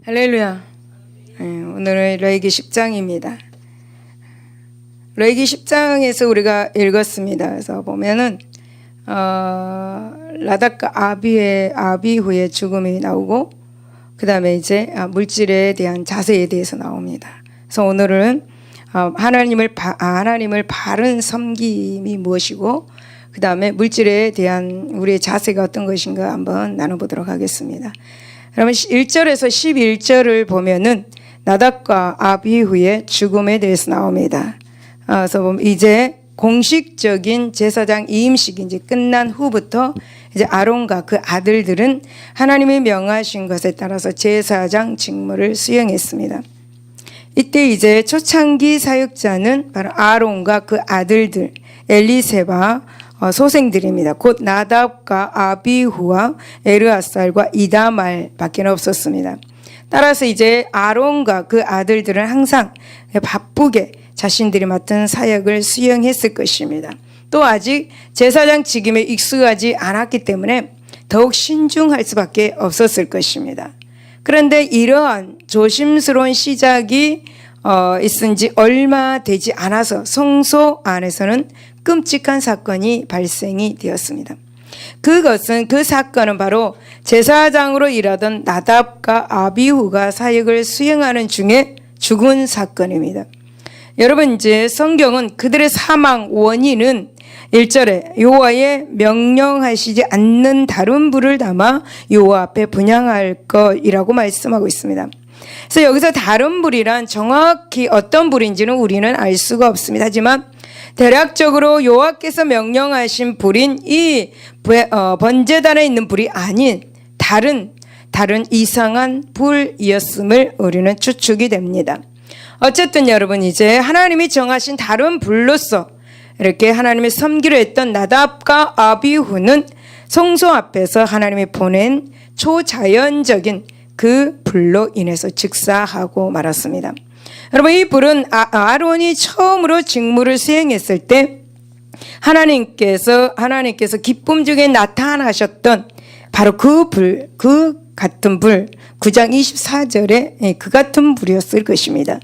할렐루야. 오늘은 레위기 10장입니다. 레위기 10장에서 우리가 읽었습니다. 그래서 보면은 라닥과 아비후의 죽음이 나오고 그 다음에 이제 물질에 대한 자세에 대해서 나옵니다. 그래서 오늘은 하나님을 바른 섬김이 무엇이고 그 다음에 물질에 대한 우리의 자세가 어떤 것인가 한번 나눠보도록 하겠습니다. 그러면 1절에서 11절을 보면은 나답과 아비후의 죽음에 대해서 나옵니다. 그래서 이제 공식적인 제사장 이임식이 이제 끝난 후부터 이제 아론과 그 아들들은 하나님이 명하신 것에 따라서 제사장 직무를 수행했습니다. 이때 이제 초창기 사역자는 바로 아론과 그 아들들 엘리세바 소생들입니다. 곧 나답과 아비후와 에르아살과 이다말 밖에 없었습니다. 따라서 이제 아론과 그 아들들은 항상 바쁘게 자신들이 맡은 사역을 수행했을 것입니다. 또 아직 제사장 직임에 익숙하지 않았기 때문에 더욱 신중할 수밖에 없었을 것입니다. 그런데 이러한 조심스러운 시작이 있은 지 얼마 되지 않아서 성소 안에서는 끔찍한 사건이 발생이 되었습니다. 그 사건은 바로 제사장으로 일하던 나답과 아비후가 사역을 수행하는 중에 죽은 사건입니다. 여러분, 이제 성경은 그들의 사망 원인은 1절에 여호와의 명령하시지 않는 다른 불을 담아 여호와 앞에 분향할 것이라고 말씀하고 있습니다. 그래서 여기서 다른 불이란 정확히 어떤 불인지는 우리는 알 수가 없습니다. 하지만 대략적으로 여호와께서 명령하신 불인 이 번제단에 있는 불이 아닌 다른 이상한 불이었음을 우리는 추측이 됩니다. 어쨌든 여러분, 이제 하나님이 정하신 다른 불로서 이렇게 하나님의 섬기려 했던 나답과 아비후는 성소 앞에서 하나님이 보낸 초자연적인 그 불로 인해서 즉사하고 말았습니다. 여러분, 이 불은 아론이 처음으로 직무를 수행했을 때 하나님께서 기쁨 중에 나타나셨던 바로 그 불, 그 같은 불, 9장 24절에 그 같은 불이었을 것입니다.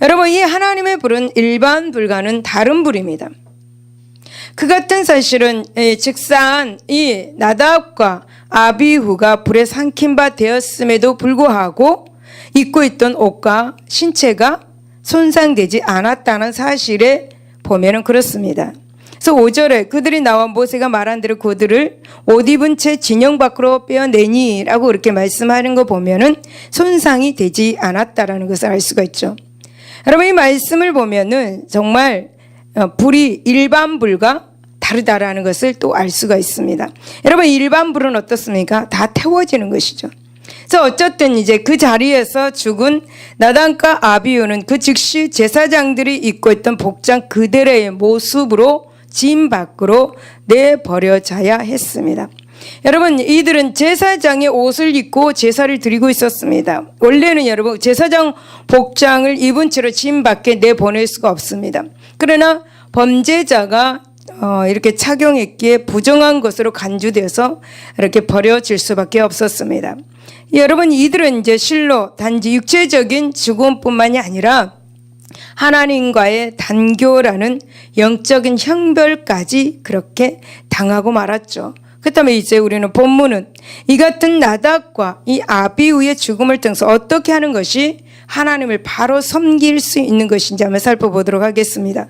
여러분, 이 하나님의 불은 일반 불과는 다른 불입니다. 그 같은 사실은 즉사한 이 나답과 아비후가 불에 삼킨 바 되었음에도 불구하고 입고 있던 옷과 신체가 손상되지 않았다는 사실에 보면은 그렇습니다. 그래서 5절에 그들이 나와 모세가 말한 대로 그들을 옷 입은 채 진영 밖으로 빼어내니라고 이렇게 말씀하는 거 보면은 손상이 되지 않았다라는 것을 알 수가 있죠. 여러분, 이 말씀을 보면은 정말 불이 일반 불과 다르다라는 것을 또 알 수가 있습니다. 여러분, 일반 불은 어떻습니까? 다 태워지는 것이죠. 그래서 어쨌든 이제 그 자리에서 죽은 나답과 아비후는 그 즉시 제사장들이 입고 있던 복장 그대로의 모습으로 진 밖으로 내버려져야 했습니다. 여러분, 이들은 제사장의 옷을 입고 제사를 드리고 있었습니다. 원래는 여러분 제사장 복장을 입은 채로 진 밖에 내보낼 수가 없습니다. 그러나 범죄자가 이렇게 착용했기에 부정한 것으로 간주되어서 이렇게 버려질 수밖에 없었습니다. 여러분, 이들은 이제 실로 단지 육체적인 죽음뿐만이 아니라 하나님과의 단교라는 영적인 형벌까지 그렇게 당하고 말았죠. 그렇다면 이제 우리는 본문은 이 같은 나답과 이 아비후의 죽음을 통해서 어떻게 하는 것이 하나님을 바로 섬길 수 있는 것인지 한번 살펴보도록 하겠습니다.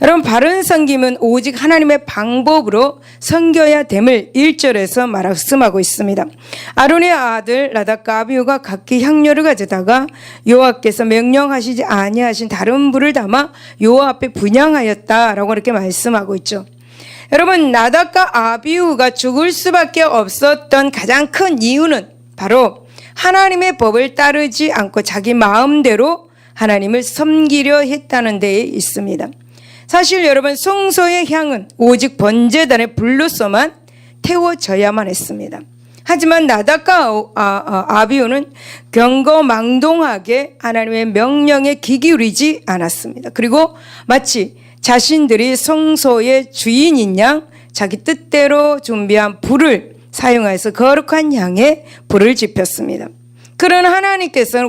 여러분, 바른 섬김은 오직 하나님의 방법으로 섬겨야 됨을 1절에서 말씀하고 있습니다. 아론의 아들 나답과 아비후가 각기 향료를 가져다가 여호와께서 명령하시지 아니하신 다른 불을 담아 여호와 앞에 분향하였다라고 이렇게 말씀하고 있죠. 여러분, 나답과 아비후가 죽을 수밖에 없었던 가장 큰 이유는 바로 하나님의 법을 따르지 않고 자기 마음대로 하나님을 섬기려 했다는 데에 있습니다. 사실 여러분, 성소의 향은 오직 번제단의 불로서만 태워져야만 했습니다. 하지만 나답과 아비후는 경거망동하게 하나님의 명령에 귀 기울이지 않았습니다. 그리고 마치 자신들이 성소의 주인인 양 자기 뜻대로 준비한 불을 사용해서 거룩한 향에 불을 지폈습니다. 그런 하나님께서는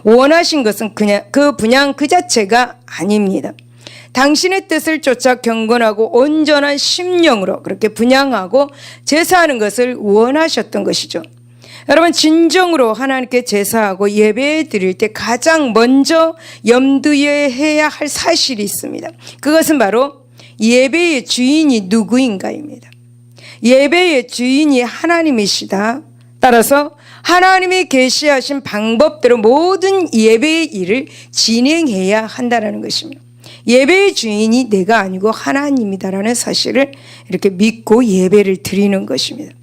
원하신 것은 그냥 그 분양 그 자체가 아닙니다. 당신의 뜻을 쫓아 경건하고 온전한 심령으로 그렇게 분양하고 제사하는 것을 원하셨던 것이죠. 여러분, 진정으로 하나님께 제사하고 예배 드릴 때 가장 먼저 염두에 해야 할 사실이 있습니다. 그것은 바로 예배의 주인이 누구인가입니다. 예배의 주인이 하나님이시다. 따라서 하나님이 계시하신 방법대로 모든 예배의 일을 진행해야 한다는 것입니다. 예배의 주인이 내가 아니고 하나님이다라는 사실을 이렇게 믿고 예배를 드리는 것입니다.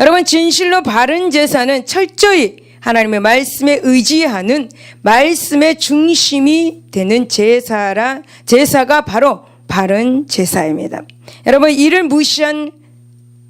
여러분, 진실로 바른 제사는 철저히 하나님의 말씀에 의지하는 말씀의 중심이 되는 제사가 바로 바른 제사입니다. 여러분, 이를 무시한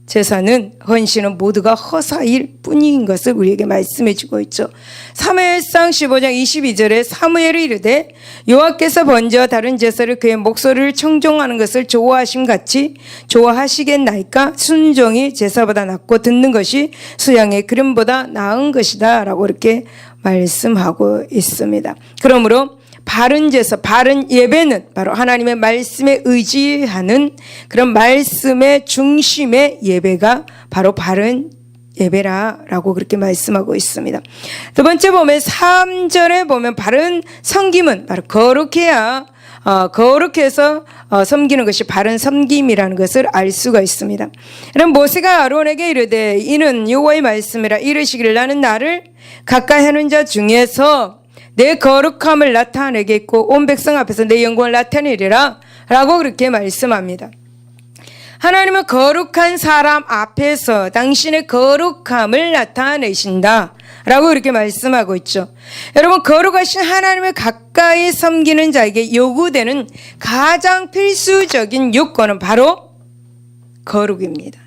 제사는 헌신은 모두가 허사일 뿐인 것을 우리에게 말씀해 주고 있죠. 사무엘상 15장 22절에 사무엘이 이르되 여호와께서 번제와 다른 제사를 그의 목소리를 청종하는 것을 좋아하심 같이 좋아하시겠나이까? 순종이 제사보다 낫고 듣는 것이 수양의 기름보다 나은 것이다 라고 이렇게 말씀하고 있습니다. 그러므로 바른 제사, 바른 예배는 바로 하나님의 말씀에 의지하는 그런 말씀의 중심의 예배가 바로 바른 예배라고 그렇게 말씀하고 있습니다. 두 번째 보면 3절에 보면 바른 섬김은 바로 거룩해서 섬기는 것이 바른 섬김이라는 것을 알 수가 있습니다. 그럼 모세가 아론에게 이르되 이는 여호와의 말씀이라 이르시기를 나는 나를 가까이 하는 자 중에서 내 거룩함을 나타내겠고 온 백성 앞에서 내 영광을 나타내리라 라고 그렇게 말씀합니다. 하나님은 거룩한 사람 앞에서 당신의 거룩함을 나타내신다 라고 이렇게 말씀하고 있죠. 여러분, 거룩하신 하나님을 가까이 섬기는 자에게 요구되는 가장 필수적인 요건은 바로 거룩입니다.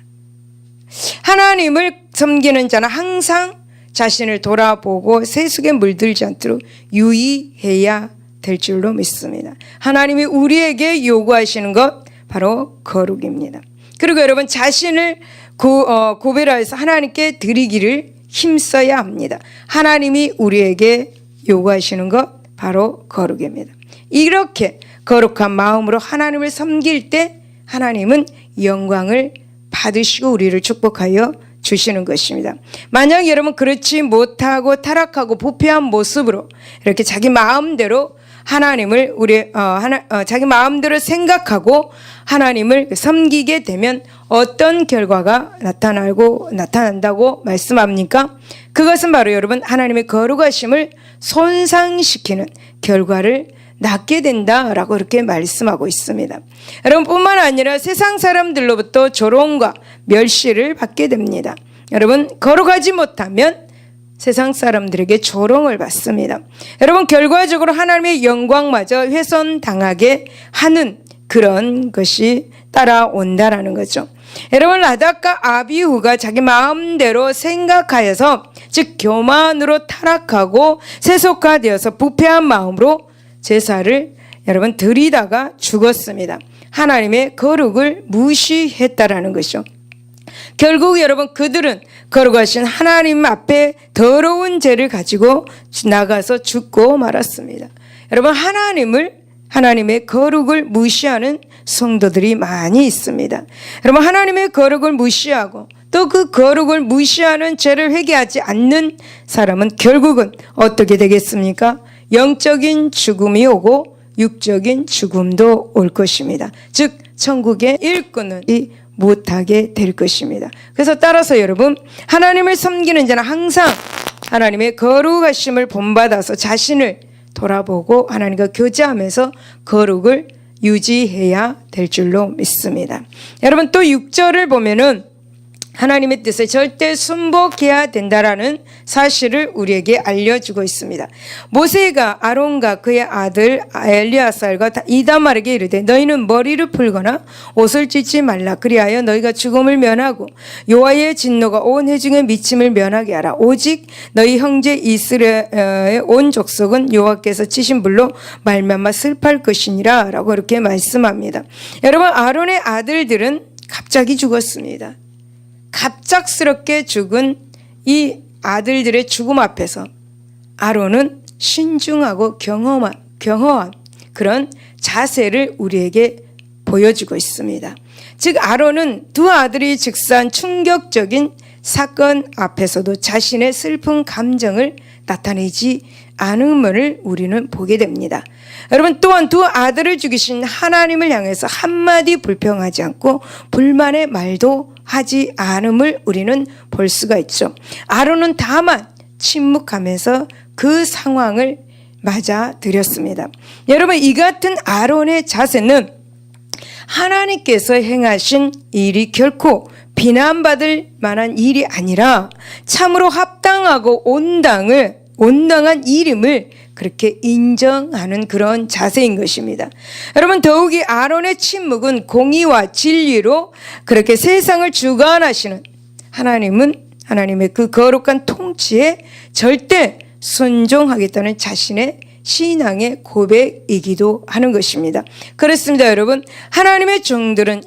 하나님을 섬기는 자는 항상 자신을 돌아보고 세속에 물들지 않도록 유의해야 될 줄로 믿습니다. 하나님이 우리에게 요구하시는 것 바로 거룩입니다. 그리고 여러분, 자신을 고별하여서 하나님께 드리기를 힘써야 합니다. 하나님이 우리에게 요구하시는 것 바로 거룩입니다. 이렇게 거룩한 마음으로 하나님을 섬길 때 하나님은 영광을 받으시고 우리를 축복하여 주시는 것입니다. 만약 여러분 그렇지 못하고 타락하고 부패한 모습으로 이렇게 자기 마음대로 하나님을 자기 마음대로 생각하고 하나님을 섬기게 되면 어떤 결과가 나타난다고 말씀합니까? 그것은 바로 여러분 하나님의 거룩하심을 손상시키는 결과를 낳게 된다라고 이렇게 말씀하고 있습니다. 여러분, 뿐만 아니라 세상 사람들로부터 조롱과 멸시를 받게 됩니다. 여러분, 거룩하지 못하면 세상 사람들에게 조롱을 받습니다. 여러분, 결과적으로 하나님의 영광마저 훼손당하게 하는 그런 것이 따라온다라는 거죠. 여러분, 라닥과 아비후가 자기 마음대로 생각하여서 즉 교만으로 타락하고 세속화되어서 부패한 마음으로 제사를 여러분 드리다가 죽었습니다. 하나님의 거룩을 무시했다라는 것이죠. 결국 여러분 그들은 거룩하신 하나님 앞에 더러운 죄를 가지고 나가서 죽고 말았습니다. 여러분, 하나님의 거룩을 무시하는 성도들이 많이 있습니다. 여러분, 하나님의 거룩을 무시하고 또 그 거룩을 무시하는 죄를 회개하지 않는 사람은 결국은 어떻게 되겠습니까? 영적인 죽음이 오고 육적인 죽음도 올 것입니다. 즉 천국의 일꾼은 못하게 될 것입니다. 그래서 따라서 여러분, 하나님을 섬기는 자는 항상 하나님의 거룩하심을 본받아서 자신을 돌아보고 하나님과 교제하면서 거룩을 유지해야 될 줄로 믿습니다. 여러분, 또 6절을 보면은 하나님의 뜻에 절대 순복해야 된다라는 사실을 우리에게 알려주고 있습니다. 모세가 아론과 그의 아들 엘리아살과 이다말에게 이르되 너희는 머리를 풀거나 옷을 찢지 말라. 그리하여 너희가 죽음을 면하고 여호와의 진노가 온 회중의 미침을 면하게 하라. 오직 너희 형제 이스라엘의 온 족속은 여호와께서 치신 불로 말미암아 슬퍼할 것이니라 라고 이렇게 말씀합니다. 여러분, 아론의 아들들은 갑자기 죽었습니다. 갑작스럽게 죽은 이 아들들의 죽음 앞에서 아론은 신중하고 경허한 그런 자세를 우리에게 보여주고 있습니다. 즉 아론은 두 아들이 즉사한 충격적인 사건 앞에서도 자신의 슬픈 감정을 나타내지 않음을 우리는 보게 됩니다. 여러분, 또한 두 아들을 죽이신 하나님을 향해서 한마디 불평하지 않고 불만의 말도 하지 않음을 우리는 볼 수가 있죠. 아론은 다만 침묵하면서 그 상황을 맞아들였습니다. 여러분, 이 같은 아론의 자세는 하나님께서 행하신 일이 결코 비난받을 만한 일이 아니라 참으로 합당하고 온당한 일임을 그렇게 인정하는 그런 자세인 것입니다. 여러분, 더욱이 아론의 침묵은 공의와 진리로 그렇게 세상을 주관하시는 하나님의 그 거룩한 통치에 절대 순종하겠다는 자신의 신앙의 고백이기도 하는 것입니다. 그렇습니다, 여러분. 하나님의 종들은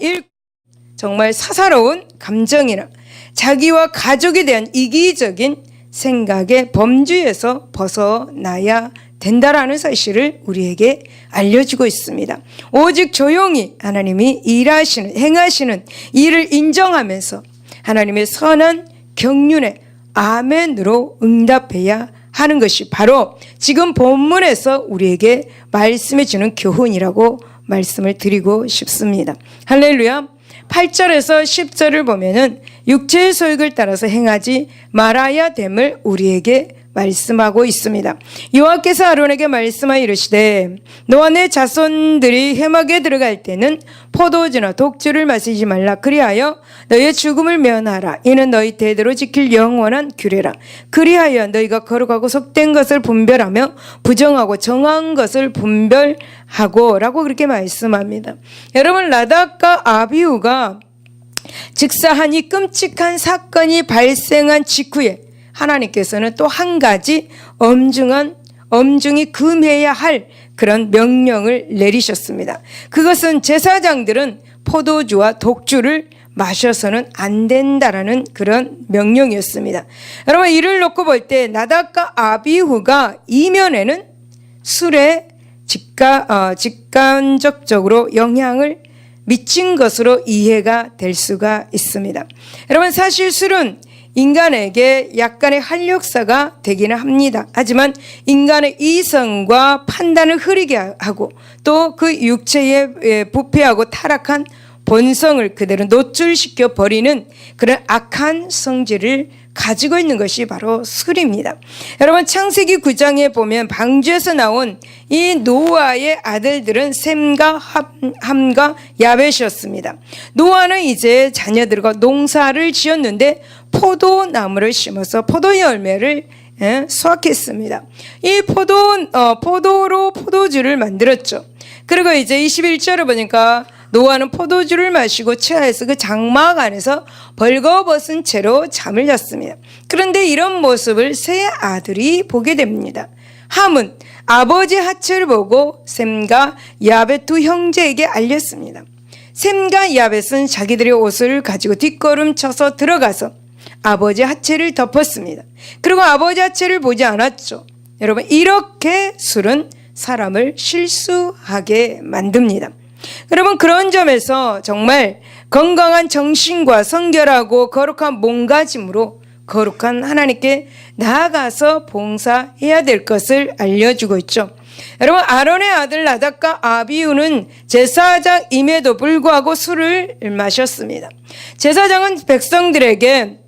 정말 사사로운 감정이나 자기와 가족에 대한 이기적인 생각의 범주에서 벗어나야 된다라는 사실을 우리에게 알려주고 있습니다. 오직 조용히 하나님이 행하시는 일을 인정하면서 하나님의 선한 경륜에 아멘으로 응답해야 하는 것이 바로 지금 본문에서 우리에게 말씀해 주는 교훈이라고 말씀을 드리고 싶습니다. 할렐루야. 8절에서 10절을 보면은 육체의 소욕을 따라서 행하지 말아야 됨을 우리에게 말씀하고 있습니다. 여호와께서 아론에게 말씀하여 이르시되 너와 내 자손들이 회막에 들어갈 때는 포도주나 독주를 마시지 말라. 그리하여 너희의 죽음을 면하라. 이는 너희 대대로 지킬 영원한 규례라. 그리하여 너희가 거룩하고 속된 것을 분별하며 부정하고 정한 것을 분별하고 라고 그렇게 말씀합니다. 여러분, 나답과 아비후가 즉사한 이 끔찍한 사건이 발생한 직후에 하나님께서는 또 한 가지 엄중히 금해야 할 그런 명령을 내리셨습니다. 그것은 제사장들은 포도주와 독주를 마셔서는 안 된다라는 그런 명령이었습니다. 여러분, 이를 놓고 볼 때 나답과 아비후가 이면에는 술에 직간접적으로 영향을 미친 것으로 이해가 될 수가 있습니다. 여러분, 사실 술은 인간에게 약간의 활력사가 되기는 합니다. 하지만 인간의 이성과 판단을 흐리게 하고 또 그 육체의 부패하고 타락한 본성을 그대로 노출시켜 버리는 그런 악한 성질을 가지고 있는 것이 바로 술입니다. 여러분, 창세기 9장에 보면 방주에서 나온 이 노아의 아들들은 셈과 함과 야벳이었습니다. 노아는 이제 자녀들과 농사를 지었는데 포도나무를 심어서 포도 열매를 수확했습니다. 이 포도로 포도주를 만들었죠. 그리고 이제 21절을 보니까 노아는 포도주를 마시고 체하여서 그 장막 안에서 벌거벗은 채로 잠을 잤습니다. 그런데 이런 모습을 세 아들이 보게 됩니다. 함은 아버지 하체를 보고 셈과 야벳 두 형제에게 알렸습니다. 셈과 야벳은 자기들의 옷을 가지고 뒷걸음쳐서 들어가서 아버지 하체를 덮었습니다. 그리고 아버지 하체를 보지 않았죠. 여러분, 이렇게 술은 사람을 실수하게 만듭니다. 여러분, 그런 점에서 정말 건강한 정신과 성결하고 거룩한 몸가짐으로 거룩한 하나님께 나아가서 봉사해야 될 것을 알려주고 있죠. 여러분, 아론의 아들 나답과 아비후는 제사장임에도 불구하고 술을 마셨습니다. 제사장은 백성들에게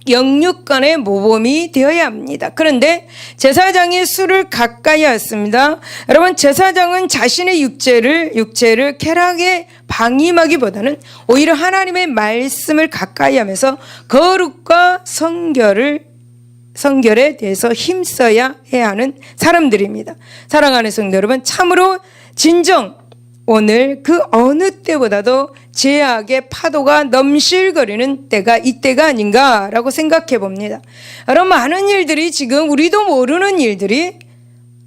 영육간의 모범이 되어야 합니다. 그런데 제사장이 술을 가까이 하였습니다. 여러분, 제사장은 자신의 육체를 쾌락에 방임하기보다는 오히려 하나님의 말씀을 가까이 하면서 거룩과 성결에 대해서 힘써야 해야 하는 사람들입니다. 사랑하는 성도 여러분, 참으로 진정 오늘 그 어느 때보다도 죄악의 파도가 넘실거리는 때가 이때가 아닌가라고 생각해 봅니다. 여러분, 많은 일들이 지금 우리도 모르는 일들이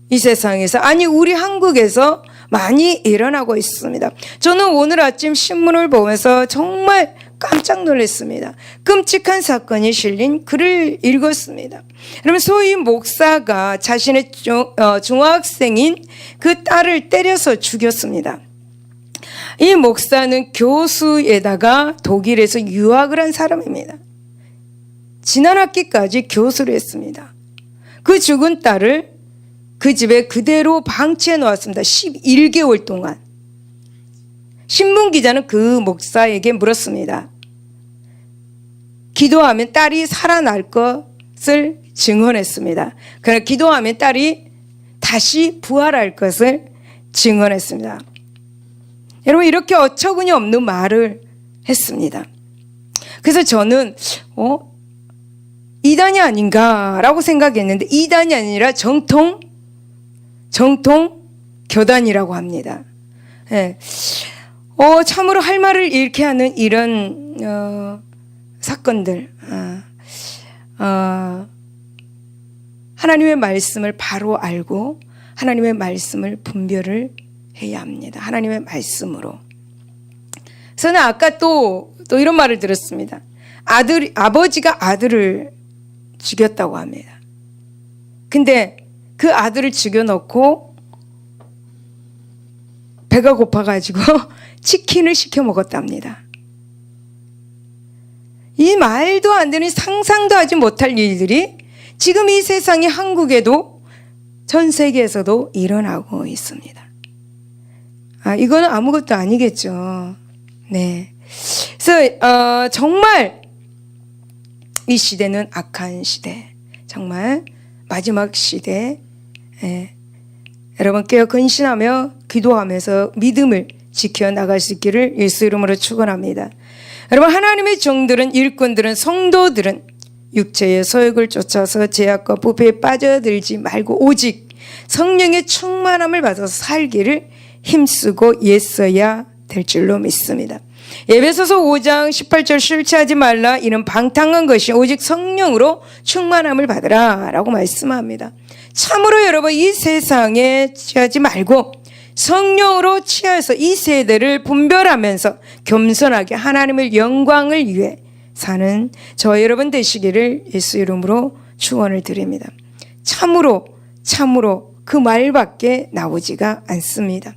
이 세상에서, 아니 우리 한국에서 많이 일어나고 있습니다. 저는 오늘 아침 신문을 보면서 정말 깜짝 놀랐습니다. 끔찍한 사건이 실린 글을 읽었습니다. 여러분, 소위 목사가 자신의 중학생인 그 딸을 때려서 죽였습니다. 이 목사는 교수에다가 독일에서 유학을 한 사람입니다. 지난 학기까지 교수를 했습니다. 그 죽은 딸을 그 집에 그대로 방치해 놓았습니다. 11개월 동안. 신문기자는 그 목사에게 물었습니다. 기도하면 딸이 살아날 것을 증언했습니다. 그러나 기도하면 딸이 다시 부활할 것을 증언했습니다. 여러분, 이렇게 어처구니 없는 말을 했습니다. 그래서 저는 이단이 아닌가라고 생각했는데 이단이 아니라 정통 교단이라고 합니다. 네. 참으로 할 말을 잃게 하는 이런 사건들, 하나님의 말씀을 바로 알고 하나님의 말씀을 분별을 해야 합니다. 하나님의 말씀으로. 저는 아까 또 이런 말을 들었습니다. 아버지가 아들을 죽였다고 합니다. 근데 그 아들을 죽여놓고 배가 고파가지고 치킨을 시켜 먹었답니다. 이 말도 안 되는, 상상도 하지 못할 일들이 지금 이 세상의 한국에도 전 세계에서도 일어나고 있습니다. 이거는 아무것도 아니겠죠. 네. 그래서 정말 이 시대는 악한 시대, 정말 마지막 시대. 여러분, 깨어 근신하며 기도하면서 믿음을 지켜나갈 수 있기를 예수 이름으로 축원합니다. 여러분, 하나님의 종들은, 일꾼들은, 성도들은 육체의 소욕을 쫓아서 죄악과 부패에 빠져들지 말고 오직 성령의 충만함을 받아서 살기를 힘쓰고 애써야 될 줄로 믿습니다. 에베소서 5장 18절 실체하지 말라, 이는 방탕한 것이 오직 성령으로 충만함을 받으라 라고 말씀합니다. 참으로 여러분, 이 세상에 취하지 말고 성령으로 취해서 이 세대를 분별하면서 겸손하게 하나님의 영광을 위해 사는 저 여러분 되시기를 예수 이름으로 축원을 드립니다. 참으로 그 말밖에 나오지가 않습니다.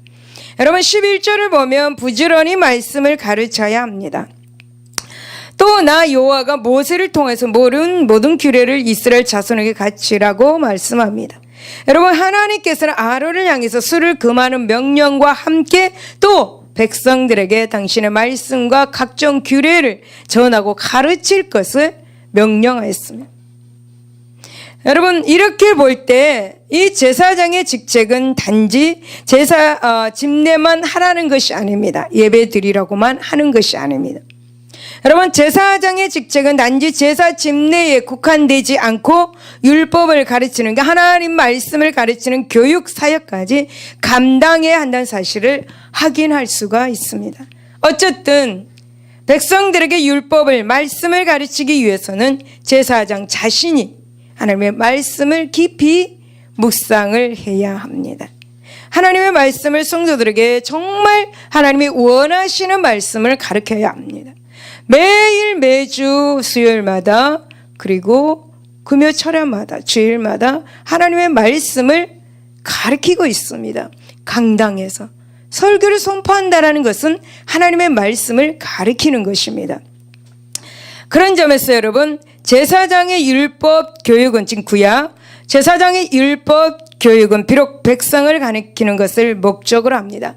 여러분, 11절을 보면 부지런히 말씀을 가르쳐야 합니다. 또 나 여호와가 모세를 통해서 모든 규례를 이스라엘 자손에게 가르치라고 말씀합니다. 여러분, 하나님께서는 아론을 향해서 술을 금하는 명령과 함께 또 백성들에게 당신의 말씀과 각종 규례를 전하고 가르칠 것을 명령하였습니다. 여러분, 이렇게 볼 때 이 제사장의 직책은 단지 제사 집례만 하라는 것이 아닙니다. 예배 드리라고만 하는 것이 아닙니다. 여러분, 제사장의 직책은 단지 제사 집례에 국한되지 않고 율법을 가르치는, 하나님 말씀을 가르치는 교육 사역까지 감당해야 한다는 사실을 확인할 수가 있습니다. 어쨌든 백성들에게 율법을, 말씀을 가르치기 위해서는 제사장 자신이 하나님의 말씀을 깊이 묵상을 해야 합니다. 하나님의 말씀을 성도들에게 정말 하나님이 원하시는 말씀을 가르쳐야 합니다. 매일 매주 수요일마다, 그리고 금요 철야마다, 주일마다 하나님의 말씀을 가르치고 있습니다. 강당에서 설교를 선포한다는 것은 하나님의 말씀을 가르치는 것입니다. 그런 점에서 여러분, 제사장의 율법 교육은, 지금 구약 제사장의 율법 교육은 비록 백성을 가르치는 것을 목적으로 합니다.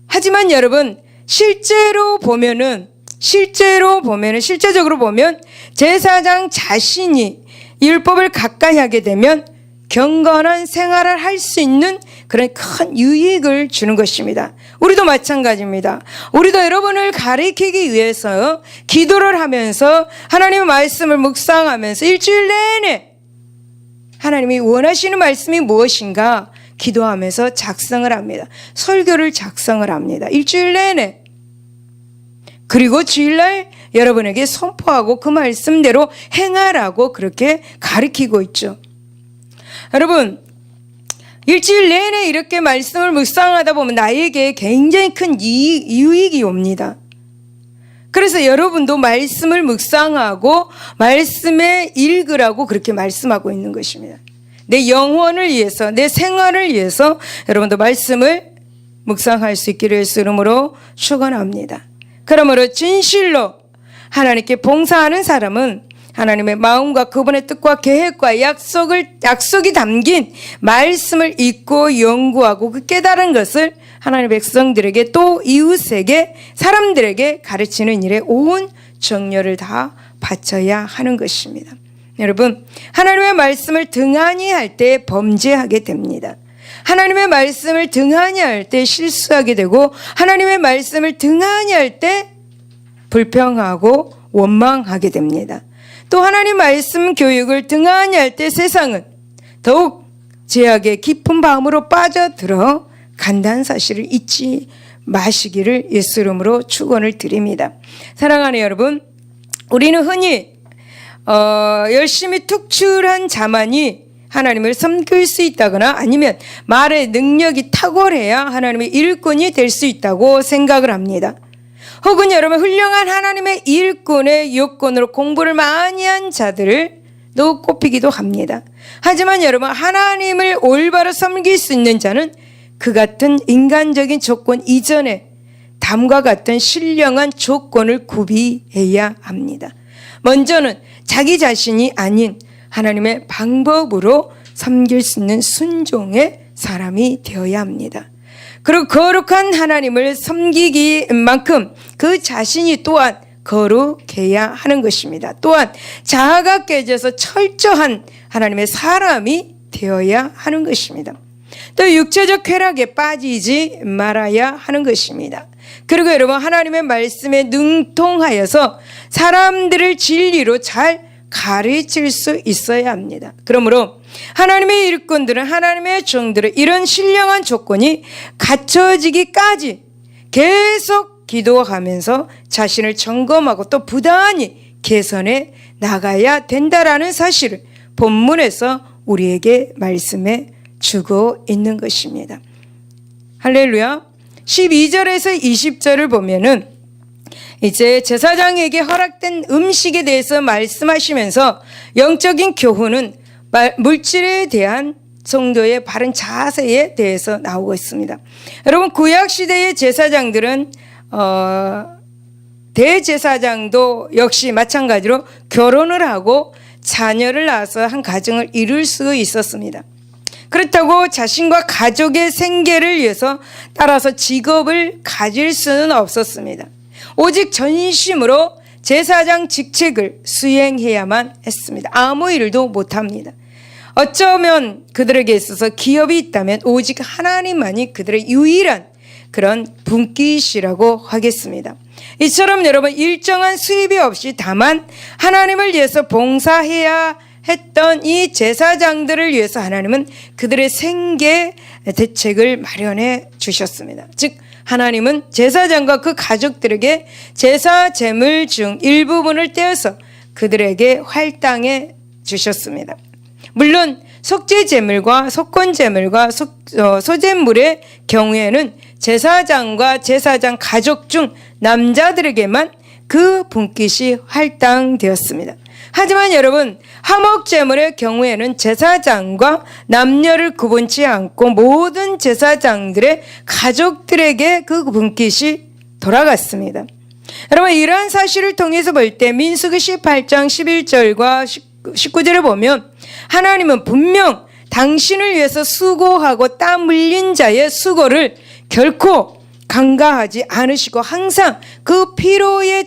하지만 여러분, 실제적으로 보면 제사장 자신이 율법을 가까이 하게 되면 경건한 생활을 할 수 있는 그런 큰 유익을 주는 것입니다. 우리도 마찬가지입니다. 우리도 여러분을 가리키기 위해서 기도를 하면서 하나님의 말씀을 묵상하면서 일주일 내내 하나님이 원하시는 말씀이 무엇인가 기도하면서 작성을 합니다. 설교를 작성을 합니다. 일주일 내내. 그리고 주일날 여러분에게 선포하고 그 말씀대로 행하라고 그렇게 가르치고 있죠. 여러분, 일주일 내내 이렇게 말씀을 묵상하다 보면 나에게 굉장히 큰 유익이 옵니다. 그래서 여러분도 말씀을 묵상하고 말씀에 읽으라고 그렇게 말씀하고 있는 것입니다. 내 영혼을 위해서, 내 생활을 위해서 여러분도 말씀을 묵상할 수 있기를 예수 이름으로 축원합니다. 그러므로 진실로 하나님께 봉사하는 사람은 하나님의 마음과 그분의 뜻과 계획과 약속이 담긴 말씀을 읽고 연구하고 그 깨달은 것을 하나님의 백성들에게 또 이웃에게 사람들에게 가르치는 일에 온 정열을 다 바쳐야 하는 것입니다. 여러분, 하나님의 말씀을 등한히 할 때 범죄하게 됩니다. 하나님의 말씀을 등한히 할 때 실수하게 되고 하나님의 말씀을 등한히 할 때 불평하고 원망하게 됩니다. 또 하나님 말씀 교육을 등한히 할 때 세상은 더욱 죄악의 깊은 밤으로 빠져들어 간다는 사실을 잊지 마시기를 예수 이름으로 축원을 드립니다. 사랑하는 여러분, 우리는 흔히 열심히 특출한 자만이 하나님을 섬길 수 있다거나 아니면 말의 능력이 탁월해야 하나님의 일꾼이 될 수 있다고 생각을 합니다. 혹은 여러분, 훌륭한 하나님의 일꾼의 요건으로 공부를 많이 한 자들을 또 꼽히기도 합니다. 하지만 여러분, 하나님을 올바로 섬길 수 있는 자는 그 같은 인간적인 조건 이전에 다음과 같은 신령한 조건을 구비해야 합니다. 먼저는 자기 자신이 아닌 하나님의 방법으로 섬길 수 있는 순종의 사람이 되어야 합니다. 그리고 거룩한 하나님을 섬기기만큼 그 자신이 또한 거룩해야 하는 것입니다. 또한 자아가 깨져서 철저한 하나님의 사람이 되어야 하는 것입니다. 또 육체적 쾌락에 빠지지 말아야 하는 것입니다. 그리고 여러분, 하나님의 말씀에 능통하여서 사람들을 진리로 잘 가르칠 수 있어야 합니다. 그러므로 하나님의 일꾼들은, 하나님의 종들은 이런 신령한 조건이 갖춰지기까지 계속 기도하면서 자신을 점검하고 또 부단히 개선해 나가야 된다라는 사실을 본문에서 우리에게 말씀해 주고 있는 것입니다. 할렐루야. 12절에서 20절을 보면은 이제 제사장에게 허락된 음식에 대해서 말씀하시면서 영적인 교훈은 물질에 대한 성도의 바른 자세에 대해서 나오고 있습니다. 여러분, 구약시대의 제사장들은 대제사장도 역시 마찬가지로 결혼을 하고 자녀를 낳아서 한 가정을 이룰 수 있었습니다. 그렇다고 자신과 가족의 생계를 위해서 따라서 직업을 가질 수는 없었습니다. 오직 전심으로 제사장 직책을 수행해야만 했습니다. 아무 일도 못합니다. 어쩌면 그들에게 있어서 기업이 있다면 오직 하나님만이 그들의 유일한 그런 분깃이라고 하겠습니다. 이처럼 여러분, 일정한 수입이 없이 다만 하나님을 위해서 봉사해야 했던 이 제사장들을 위해서 하나님은 그들의 생계 대책을 마련해 주셨습니다. 즉, 하나님은 제사장과 그 가족들에게 제사 제물 중 일부분을 떼어서 그들에게 할당해 주셨습니다. 물론 속죄 제물과 속건 제물과 소제물의 경우에는 제사장과 제사장 가족 중 남자들에게만 그 분깃이 할당되었습니다. 하지만 여러분, 화목제물의 경우에는 제사장과 남녀를 구분치 않고 모든 제사장들의 가족들에게 그 분깃이 돌아갔습니다. 여러분, 이러한 사실을 통해서 볼 때 민수기 18장 11절과 19절을 보면 하나님은 분명 당신을 위해서 수고하고 땀 흘린 자의 수고를 결코 간과하지 않으시고 항상 그 필요에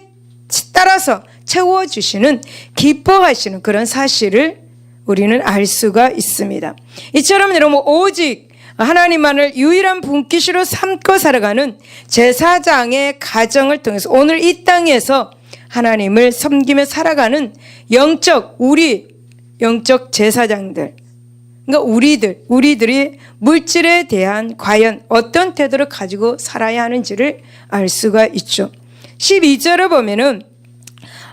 따라서 채워주시는, 기뻐하시는 그런 사실을 우리는 알 수가 있습니다. 이처럼 여러분, 오직 하나님만을 유일한 분깃으로 삼고 살아가는 제사장의 가정을 통해서 오늘 이 땅에서 하나님을 섬기며 살아가는 영적 제사장들, 그러니까 우리들이 물질에 대한 과연 어떤 태도를 가지고 살아야 하는지를 알 수가 있죠. 12절을 보면은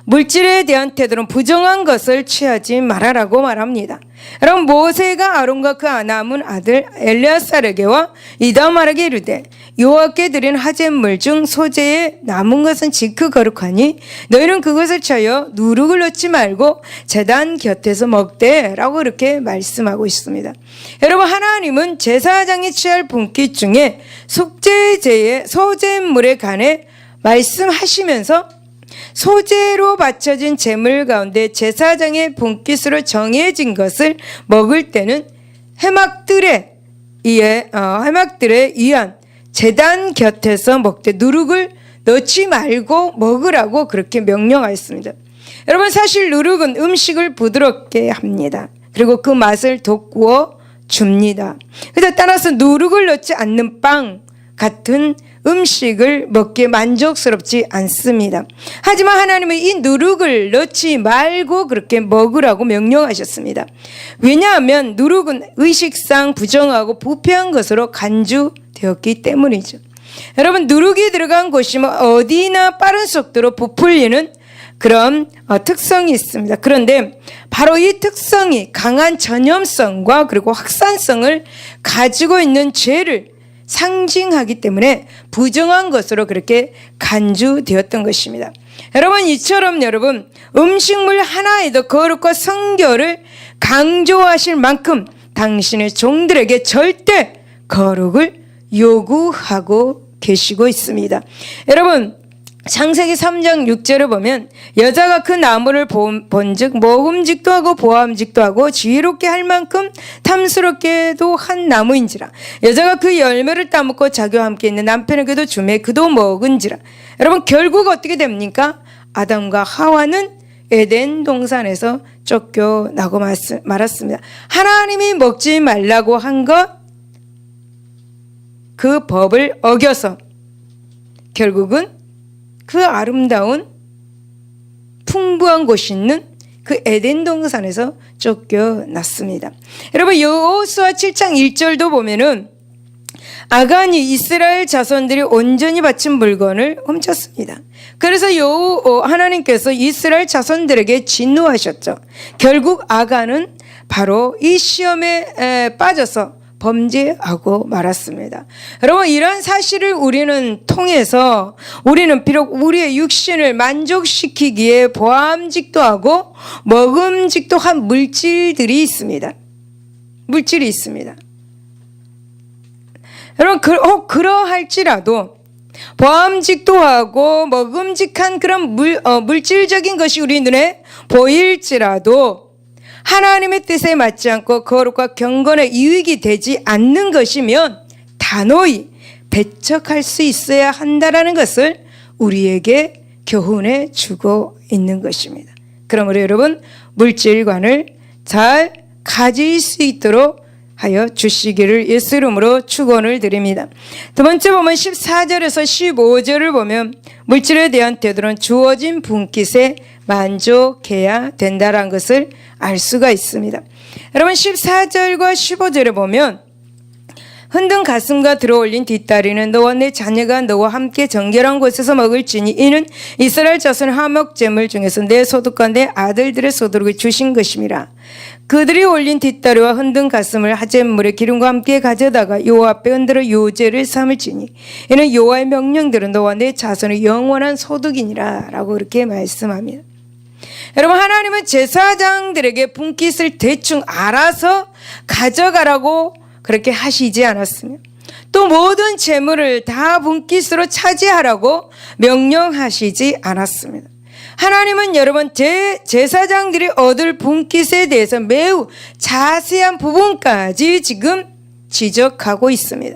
물질에 대한 태도는 부정한 것을 취하지 말아라고 말합니다. 여러분, 모세가 아론과 그 남은 아들 엘리아살에게와 이다말에게 이르되 여호와께 드린 화제물 중 소재에 남은 것은 지극 거룩하니 너희는 그것을 쳐여 누룩을 넣지 말고 제단 곁에서 먹되 라고 이렇게 말씀하고 있습니다. 여러분, 하나님은 제사장이 취할 분깃 중에 속죄제의 소재물에 관해 말씀하시면서 소재로 바쳐진 제물 가운데 제사장의 분깃으로 정해진 것을 먹을 때는 회막들에 의한 제단 곁에서 먹되 누룩을 넣지 말고 먹으라고 그렇게 명령하였습니다. 여러분, 사실 누룩은 음식을 부드럽게 합니다. 그리고 그 맛을 돋구어 줍니다. 그래서 따라서 누룩을 넣지 않는 빵 같은 음식을 먹기에 만족스럽지 않습니다. 하지만 하나님은 이 누룩을 넣지 말고 그렇게 먹으라고 명령하셨습니다. 왜냐하면 누룩은 의식상 부정하고 부패한 것으로 간주되었기 때문이죠. 여러분, 누룩이 들어간 곳이면 어디나 빠른 속도로 부풀리는 그런 특성이 있습니다. 그런데 바로 이 특성이 강한 전염성과 그리고 확산성을 가지고 있는 죄를 상징하기 때문에 부정한 것으로 그렇게 간주되었던 것입니다. 여러분, 이처럼 여러분 음식물 하나에도 거룩과 성결을 강조하실 만큼 당신의 종들에게 절대 거룩을 요구하고 계시고 있습니다. 여러분, 창세기 3장 6절을 보면 여자가 그 나무를 본즉 먹음직도 하고 보암직도 하고 지혜롭게 할 만큼 탐스럽게도 한 나무인지라 여자가 그 열매를 따먹고 자기와 함께 있는 남편에게도 주매 그도 먹은지라. 여러분, 결국 어떻게 됩니까? 아담과 하와는 에덴 동산에서 쫓겨나고 말았습니다. 하나님이 먹지 말라고 한 것, 그 법을 어겨서 결국은 그 아름다운 풍부한 곳이 있는 그 에덴 동산에서 쫓겨났습니다. 여러분, 여호수아 7장 1절도 보면은 아간이 이스라엘 자손들이 온전히 바친 물건을 훔쳤습니다. 그래서 하나님께서 이스라엘 자손들에게 진노하셨죠. 결국 아간은 바로 이 시험에 빠져서 범죄하고 말았습니다. 여러분, 이런 사실을 우리는 통해서 우리는 비록 우리의 육신을 만족시키기에 보암직도 하고 먹음직도 한 물질들이 있습니다. 물질이 있습니다. 여러분, 그러할지라도 보암직도 하고 먹음직한 그런 물질적인 것이 우리 눈에 보일지라도 하나님의 뜻에 맞지 않고 거룩과 경건의 유익이 되지 않는 것이면 단호히 배척할 수 있어야 한다라는 것을 우리에게 교훈해 주고 있는 것입니다. 그러므로 여러분, 물질관을 잘 가질 수 있도록 하여 주시기를 예수 이름으로 축원을 드립니다. 두 번째 보면 14절에서 15절을 보면 물질에 대한 태도는 주어진 분깃에 만족해야 된다는 것을 알 수가 있습니다. 여러분, 14절과 15절에 보면 흔든 가슴과 들어올린 뒷다리는 너와 내 자녀가 너와 함께 정결한 곳에서 먹을지니 이는 이스라엘 자손의 화목제물 중에서 내 소득과 내 아들들의 소득을 주신 것임이라. 그들이 올린 뒷다리와 흔든 가슴을 화제물의 기름과 함께 가져다가 여호와 앞에 흔들어 요제를 삼을지니 이는 여호와의 명령들은 너와 내 자손의 영원한 소득이니라 라고 이렇게 말씀합니다. 여러분, 하나님은 제사장들에게 분깃을 대충 알아서 가져가라고 그렇게 하시지 않았습니다. 또 모든 재물을 다 분깃으로 차지하라고 명령하시지 않았습니다. 하나님은 여러분 제사장들이 얻을 분깃에 대해서 매우 자세한 부분까지 지금 지적하고 있습니다.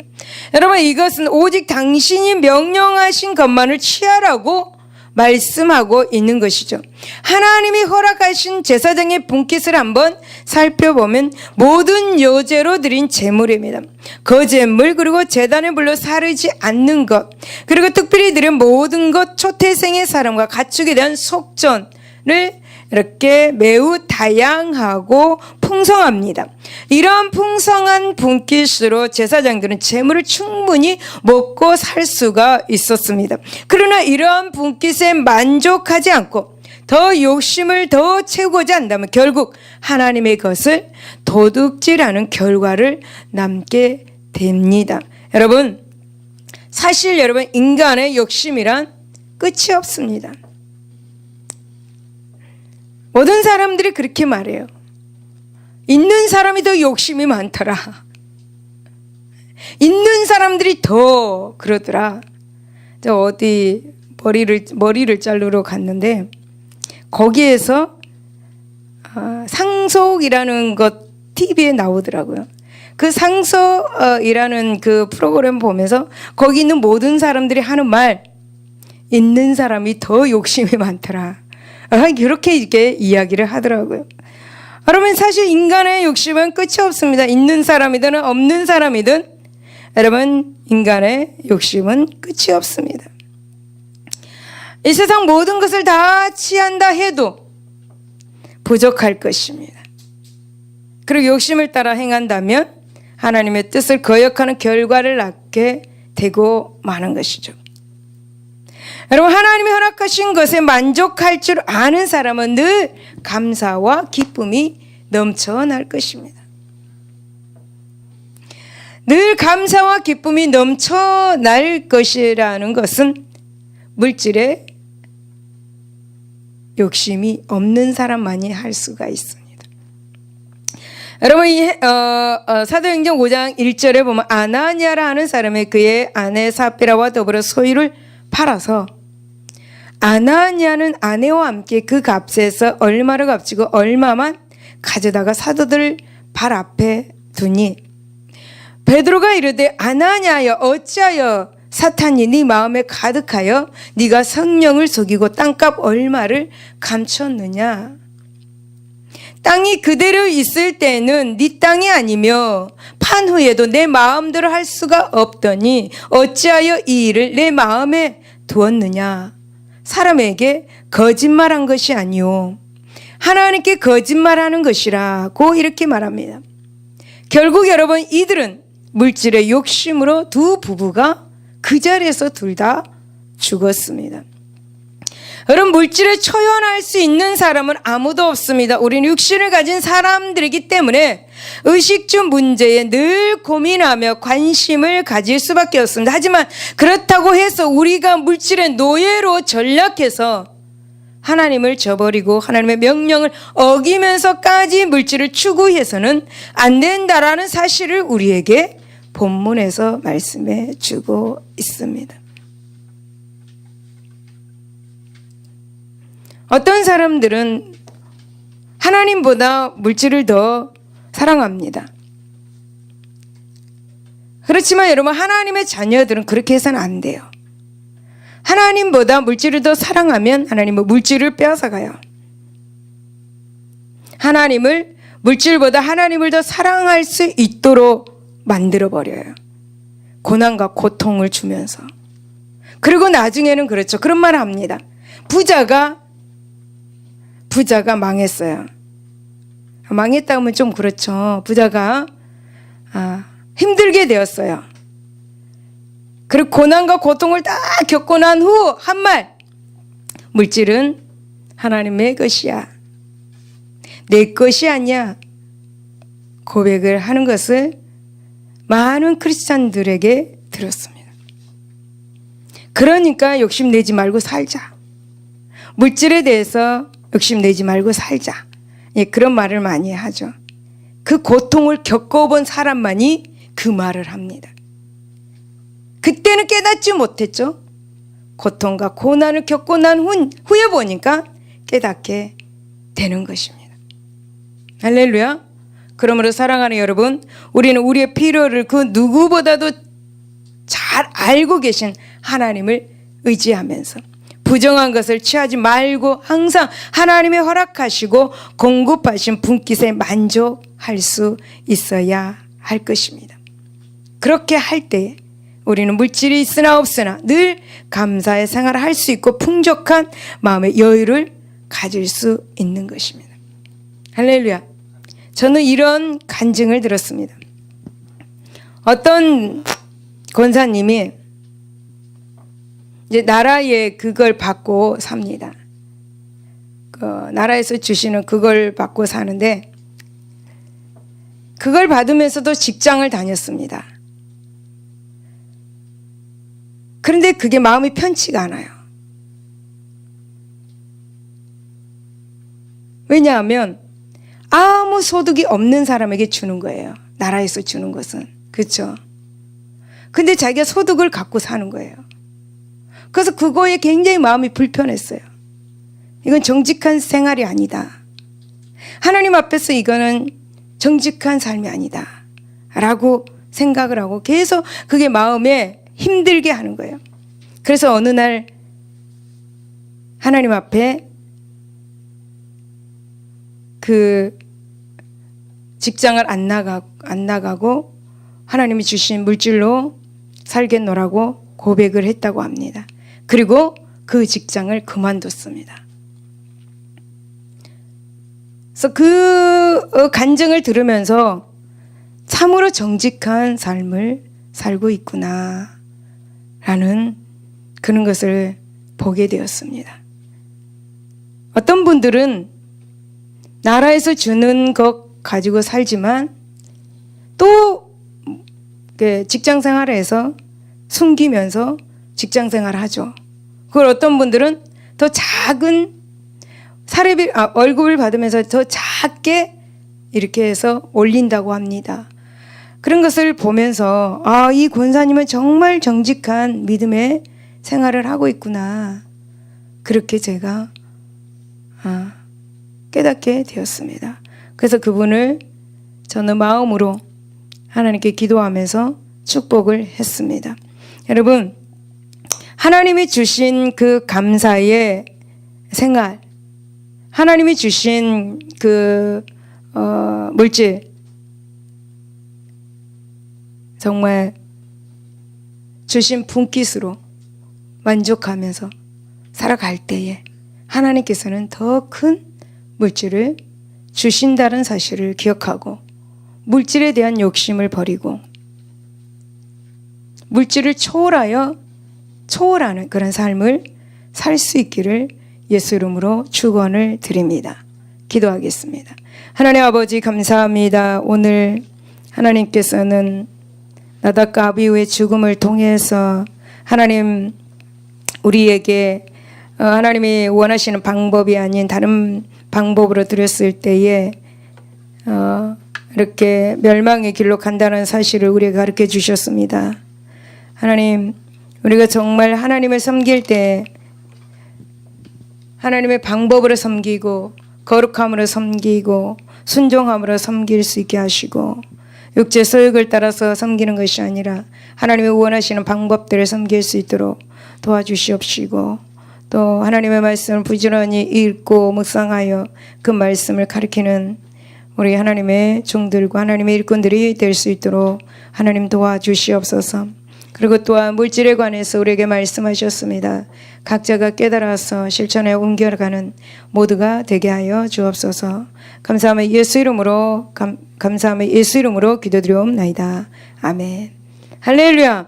여러분, 이것은 오직 당신이 명령하신 것만을 취하라고 말씀하고 있는 것이죠. 하나님이 허락하신 제사장의 분깃을 한번 살펴보면 모든 요제로 드린 제물입니다. 거제물 그리고 제단에 불러 사르지 않는 것, 그리고 특별히 드린 모든 것, 초태생의 사람과 가축에 대한 속전을 이렇게 매우 다양하고 풍성합니다. 이런 풍성한 분깃으로 제사장들은 제물을 충분히 먹고 살 수가 있었습니다. 그러나 이러한 분깃에 만족하지 않고 더 욕심을 더 채우고자 한다면 결국 하나님의 것을 도둑질하는 결과를 남게 됩니다. 여러분, 사실 여러분, 인간의 욕심이란 끝이 없습니다. 모든 사람들이 그렇게 말해요. 있는 사람이 더 욕심이 많더라. 있는 사람들이 더 그러더라. 저 어디 머리를 자르러 갔는데 거기에서 상속이라는 것 TV에 나오더라고요. 그 상속이라는 그 프로그램 보면서 거기 있는 모든 사람들이 하는 말, 있는 사람이 더 욕심이 많더라. 그렇게 이렇게 이야기를 하더라고요. 여러분, 사실 인간의 욕심은 끝이 없습니다. 있는 사람이든 없는 사람이든 여러분, 인간의 욕심은 끝이 없습니다. 이 세상 모든 것을 다 취한다 해도 부족할 것입니다. 그리고 욕심을 따라 행한다면 하나님의 뜻을 거역하는 결과를 낳게 되고 마는 것이죠. 여러분, 하나님이 허락하신 것에 만족할 줄 아는 사람은 늘 감사와 기쁨이 넘쳐날 것입니다. 늘 감사와 기쁨이 넘쳐날 것이라는 것은 물질에 욕심이 없는 사람만이 할 수가 있습니다. 여러분, 이 사도행전 5장 1절에 보면 아나니아라 하는 사람이 그의 아내 사피라와 더불어 소유를 팔아서 아나니아는 아내와 함께 그 값에서 얼마를 값지고 얼마만 가져다가 사도들 발 앞에 두니 베드로가 이르되 아나니아여 어찌하여 사탄이 네 마음에 가득하여 네가 성령을 속이고 땅값 얼마를 감췄느냐. 땅이 그대로 있을 때는 네 땅이 아니며 판 후에도 내 마음대로 할 수가 없더니 어찌하여 이 일을 내 마음에 두었느냐. 사람에게 거짓말한 것이 아니오 하나님께 거짓말하는 것이라고 이렇게 말합니다. 결국 여러분, 이들은 물질의 욕심으로 두 부부가 그 자리에서 둘 다 죽었습니다. 여러분, 물질에 초연할 수 있는 사람은 아무도 없습니다. 우리는 육신을 가진 사람들이기 때문에 의식주 문제에 늘 고민하며 관심을 가질 수밖에 없습니다. 하지만 그렇다고 해서 우리가 물질의 노예로 전락해서 하나님을 저버리고 하나님의 명령을 어기면서까지 물질을 추구해서는 안 된다라는 사실을 우리에게 본문에서 말씀해 주고 있습니다. 어떤 사람들은 하나님보다 물질을 더 사랑합니다. 그렇지만 여러분, 하나님의 자녀들은 그렇게 해서는 안 돼요. 하나님보다 물질을 더 사랑하면 하나님은 물질을 빼앗아가요. 하나님을 물질보다 하나님을 더 사랑할 수 있도록 만들어버려요. 고난과 고통을 주면서. 그리고 나중에는 그렇죠. 그런 말을 합니다. 부자가 망했어요. 망했다고 하면 좀 그렇죠. 부자가 힘들게 되었어요. 그리고 고난과 고통을 다 겪고 난 후 한 말, 물질은 하나님의 것이야, 내 것이 아니야 고백을 하는 것을 많은 크리스찬들에게 들었습니다. 그러니까 욕심내지 말고 살자, 물질에 대해서 욕심내지 말고 살자, 그런 말을 많이 하죠. 그 고통을 겪어본 사람만이 그 말을 합니다. 그때는 깨닫지 못했죠. 고통과 고난을 겪고 난 후에 보니까 깨닫게 되는 것입니다. 할렐루야. 그러므로 사랑하는 여러분, 우리는 우리의 필요를 그 누구보다도 잘 알고 계신 하나님을 의지하면서 부정한 것을 취하지 말고 항상 하나님의 허락하시고 공급하신 분깃에 만족할 수 있어야 할 것입니다. 그렇게 할 때 우리는 물질이 있으나 없으나 늘 감사의 생활을 할 수 있고 풍족한 마음의 여유를 가질 수 있는 것입니다. 할렐루야. 저는 이런 간증을 들었습니다. 어떤 권사님이 이제 나라에 그걸 받고 삽니다. 나라에서 주시는 그걸 받고 사는데 그걸 받으면서도 직장을 다녔습니다. 그런데 그게 마음이 편치가 않아요. 왜냐하면 아무 소득이 없는 사람에게 주는 거예요. 나라에서 주는 것은. 그렇죠? 근데 자기가 소득을 갖고 사는 거예요. 그래서 그거에 굉장히 마음이 불편했어요. 이건 정직한 생활이 아니다. 하나님 앞에서 이거는 정직한 삶이 아니다. 라고 생각을 하고 계속 그게 마음에 힘들게 하는 거예요. 그래서 어느 날 하나님 앞에 그 직장을 안 나가고 하나님이 주신 물질로 살겠노라고 고백을 했다고 합니다. 그리고 그 직장을 그만뒀습니다. 그래서 그 간증을 들으면서 참으로 정직한 삶을 살고 있구나 라는 그런 것을 보게 되었습니다. 어떤 분들은 나라에서 주는 것 가지고 살지만 또 직장 생활에서 숨기면서 직장 생활을 하죠. 그걸 어떤 분들은 더 작은 월급을 받으면서 더 작게 이렇게 해서 올린다고 합니다. 그런 것을 보면서 이 권사님은 정말 정직한 믿음의 생활을 하고 있구나. 그렇게 제가 깨닫게 되었습니다. 그래서 그분을 저는 마음으로 하나님께 기도하면서 축복을 했습니다. 여러분, 하나님이 주신 그 감사의 생활, 하나님이 주신 그 물질, 정말 주신 분깃으로 만족하면서 살아갈 때에 하나님께서는 더 큰 물질을 주신다는 사실을 기억하고 물질에 대한 욕심을 버리고 물질을 초월하는 그런 삶을 살 수 있기를 예수 이름으로 축원을 드립니다. 기도하겠습니다. 하나님 아버지 감사합니다. 오늘 하나님께서는 나답과 아비후의 죽음을 통해서 하나님 우리에게 하나님이 원하시는 방법이 아닌 다른 방법으로 드렸을 때에 이렇게 멸망의 길로 간다는 사실을 우리에게 가르쳐 주셨습니다. 하나님, 우리가 정말 하나님을 섬길 때 하나님의 방법으로 섬기고 거룩함으로 섬기고 순종함으로 섬길 수 있게 하시고 육체 소욕을 따라서 섬기는 것이 아니라 하나님이 원하시는 방법들을 섬길 수 있도록 도와주시옵시고 또 하나님의 말씀을 부지런히 읽고 묵상하여 그 말씀을 가리키는 우리 하나님의 종들과 하나님의 일꾼들이 될 수 있도록 하나님 도와주시옵소서. 그리고 또한 물질에 관해서 우리에게 말씀하셨습니다. 각자가 깨달아서 실천에 옮겨가는 모두가 되게 하여 주옵소서. 감사하며 예수 이름으로 감사하며 예수 이름으로 기도드리옵나이다. 아멘. 할렐루야.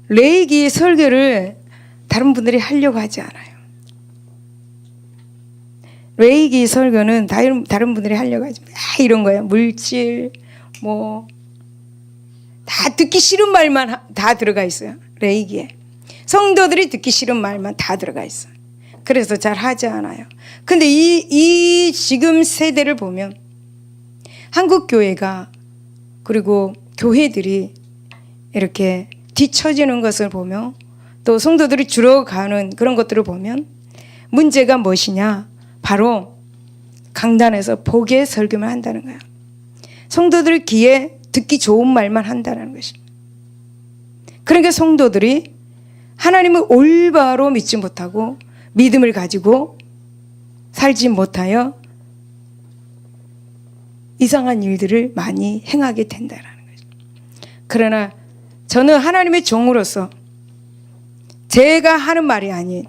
레이기 설교를 다른 분들이 하려고 하지 않아요. 레이기 설교는 다른 분들이 하려고 하지 이런 거예요. 물질 다 듣기 싫은 말만 다 들어가 있어요. 레이기에 성도들이 듣기 싫은 말만 다 들어가 있어요. 그래서 잘 하지 않아요. 근데 이 지금 세대를 보면 한국 교회가 그리고 교회들이 이렇게 뒤처지는 것을 보며 또 성도들이 줄어가는 그런 것들을 보면 문제가 무엇이냐? 바로 강단에서 복의 설교만 한다는 거예요. 성도들 귀에 듣기 좋은 말만 한다는 것입니다. 그러니까 성도들이 하나님을 올바로 믿지 못하고 믿음을 가지고 살지 못하여 이상한 일들을 많이 행하게 된다는 거죠. 그러나 저는 하나님의 종으로서 제가 하는 말이 아닌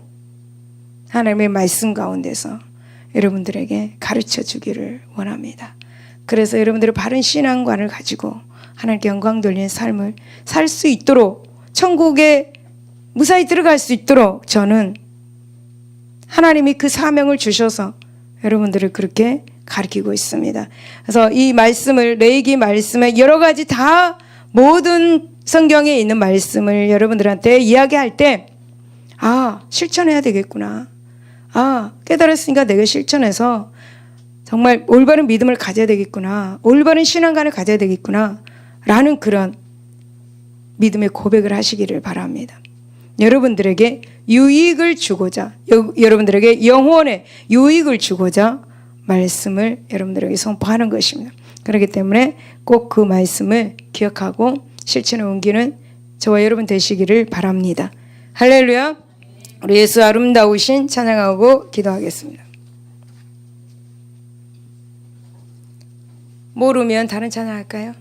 하나님의 말씀 가운데서 여러분들에게 가르쳐 주기를 원합니다. 그래서 여러분들의 바른 신앙관을 가지고 하나님께 영광 돌리는 삶을 살 수 있도록 천국의 무사히 들어갈 수 있도록 저는 하나님이 그 사명을 주셔서 여러분들을 그렇게 가르치고 있습니다. 그래서 이 말씀을, 레위기 말씀에 여러 가지 다 모든 성경에 있는 말씀을 여러분들한테 이야기할 때 실천해야 되겠구나. 깨달았으니까 내가 실천해서 정말 올바른 믿음을 가져야 되겠구나. 올바른 신앙관을 가져야 되겠구나. 라는 그런 믿음의 고백을 하시기를 바랍니다. 여러분들에게 유익을 주고자, 여러분들에게 영혼의 유익을 주고자 말씀을 여러분들에게 선포하는 것입니다. 그렇기 때문에 꼭 그 말씀을 기억하고 실천에 옮기는 저와 여러분 되시기를 바랍니다. 할렐루야. 우리 예수 아름다우신 찬양하고 기도하겠습니다. 모르면 다른 찬양할까요?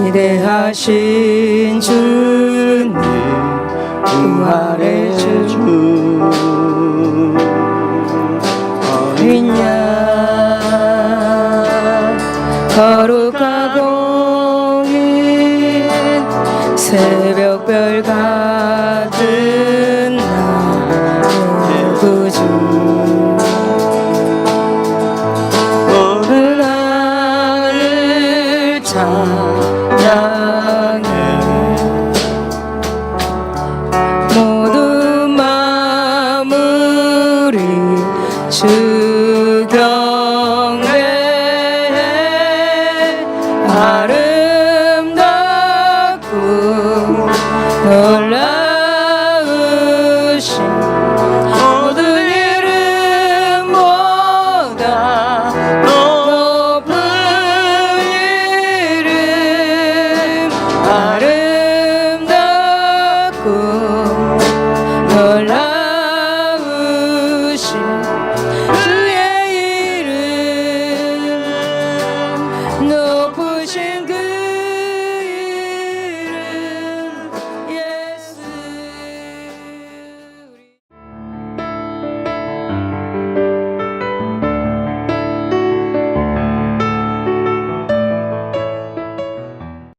위대하신 주님, 부활의 주, 어린 양, 거룩하고 긴 새벽별 같은 나의 구주, 오늘 나를 찬양